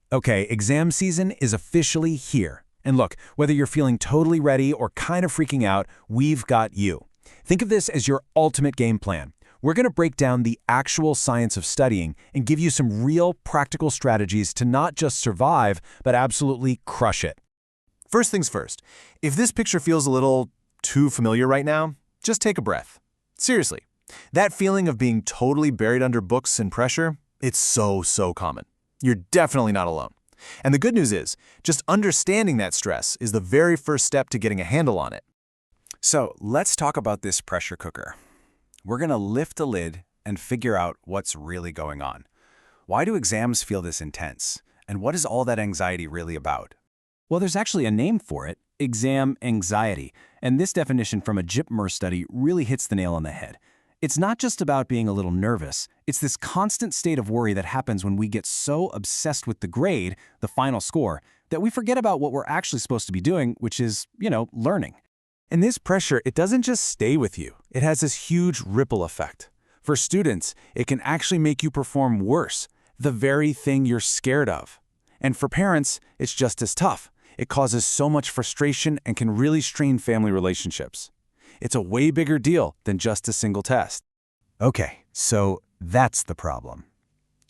Okay, exam season is officially here. And look, whether you're feeling totally ready or kind of freaking out, we've got you. Think of this as your ultimate game plan. We're going to break down the actual science of studying and give you some real practical strategies to not just survive, but absolutely crush it. First things first, if this picture feels a little too familiar right now, just take a breath. Seriously, that feeling of being totally buried under books and pressure, it's so common. You're definitely not alone. And the good news is, just understanding that stress is the very first step to getting a handle on it. So let's talk about this pressure cooker. We're going to lift the lid and figure out what's really going on. Why do exams feel this intense? And what is all that anxiety really about? Well, there's actually a name for it, exam anxiety. And this definition from a JIPMER study really hits the nail on the head. It's not just about being a little nervous. It's this constant state of worry that happens when we get so obsessed with the grade, the final score, that we forget about what we're actually supposed to be doing, which is, learning. And this pressure, it doesn't just stay with you. It has this huge ripple effect. For students, it can actually make you perform worse, the very thing you're scared of. And for parents, it's just as tough. It causes so much frustration and can really strain family relationships. It's a way bigger deal than just a single test. Okay, so that's the problem.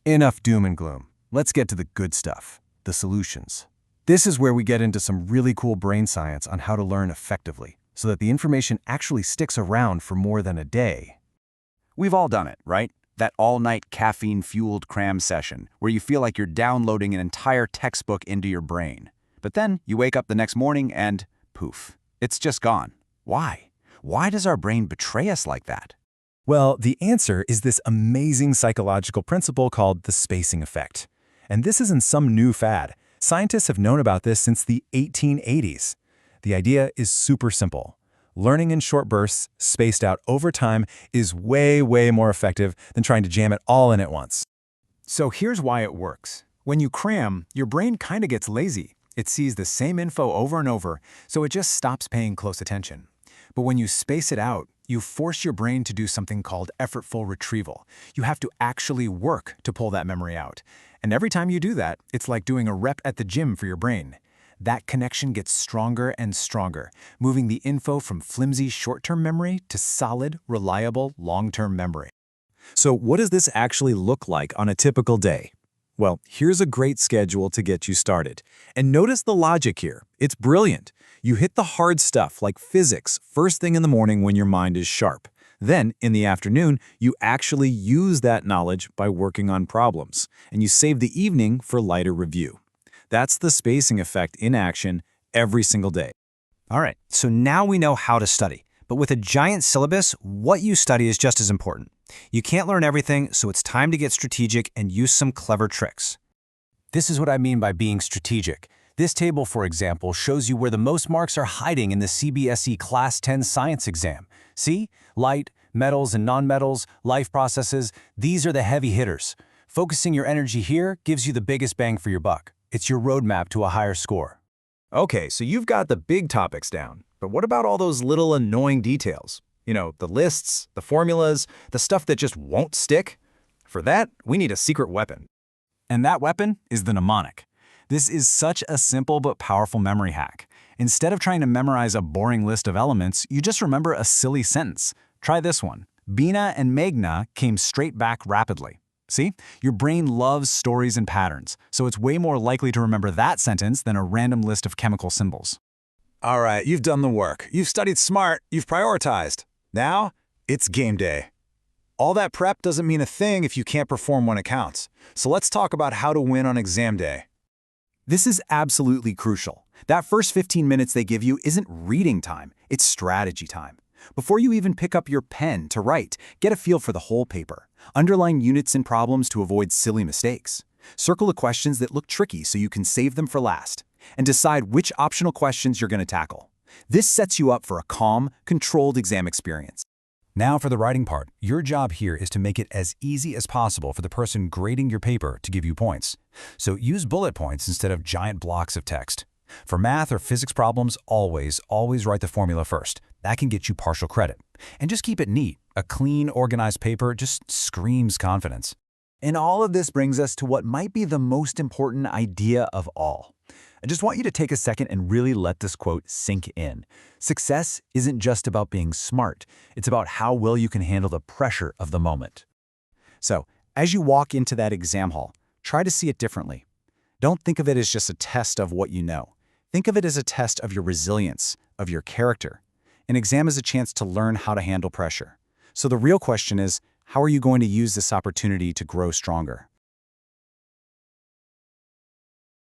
Enough doom and gloom. Let's get to the good stuff, the solutions. This is where we get into some really cool brain science on how to learn effectively, so that the information actually sticks around for more than a day. We've all done it, right? That all-night caffeine-fueled cram session where you feel like you're downloading an entire textbook into your brain. But then you wake up the next morning and poof, it's just gone. Why? Why does our brain betray us like that? Well, the answer is this amazing psychological principle called the spacing effect. And this isn't some new fad. Scientists have known about this since the 1880s. The idea is super simple. Learning in short bursts, spaced out over time, is way more effective than trying to jam it all in at once. So here's why it works. When you cram, your brain kind of gets lazy. It sees the same info over and over, so it just stops paying close attention. But when you space it out, you force your brain to do something called effortful retrieval. You have to actually work to pull that memory out. And every time you do that, it's like doing a rep at the gym for your brain. That connection gets stronger and stronger, moving the info from flimsy short-term memory to solid, reliable, long-term memory. So what does this actually look like on a typical day? Well, here's a great schedule to get you started. And notice the logic here. It's brilliant. You hit the hard stuff like physics first thing in the morning when your mind is sharp. Then, in the afternoon, you actually use that knowledge by working on problems. And you save the evening for lighter review. That's the spacing effect in action every single day. All right, so now we know how to study. But with a giant syllabus, what you study is just as important. You can't learn everything, so it's time to get strategic and use some clever tricks. This is what I mean by being strategic. This table, for example, shows you where the most marks are hiding in the CBSE Class 10 science exam. See? Light, metals and nonmetals, life processes, these are the heavy hitters. Focusing your energy here gives you the biggest bang for your buck. It's your roadmap to a higher score. Okay, so you've got the big topics down, but what about all those little annoying details? The lists, the formulas, the stuff that just won't stick? For that, we need a secret weapon. And that weapon is the mnemonic. This is such a simple but powerful memory hack. Instead of trying to memorize a boring list of elements, you just remember a silly sentence. Try this one. Bina and Meghna came straight back rapidly. See? Your brain loves stories and patterns, so it's way more likely to remember that sentence than a random list of chemical symbols. All right, you've done the work. You've studied smart. You've prioritized. Now, it's game day. All that prep doesn't mean a thing if you can't perform when it counts. So let's talk about how to win on exam day. This is absolutely crucial. That first 15 minutes they give you isn't reading time, it's strategy time. Before you even pick up your pen to write, get a feel for the whole paper. Underline units and problems to avoid silly mistakes. Circle the questions that look tricky so you can save them for last. And decide which optional questions you're going to tackle. This sets you up for a calm, controlled exam experience. Now for the writing part. Your job here is to make it as easy as possible for the person grading your paper to give you points. So use bullet points instead of giant blocks of text. For math or physics problems, always write the formula first. That can get you partial credit. And just keep it neat. A clean, organized paper just screams confidence. And all of this brings us to what might be the most important idea of all. I just want you to take a second and really let this quote sink in. Success isn't just about being smart. It's about how well you can handle the pressure of the moment. So, as you walk into that exam hall, try to see it differently. Don't think of it as just a test of what you know. Think of it as a test of your resilience, of your character. An exam is a chance to learn how to handle pressure. So the real question is, how are you going to use this opportunity to grow stronger?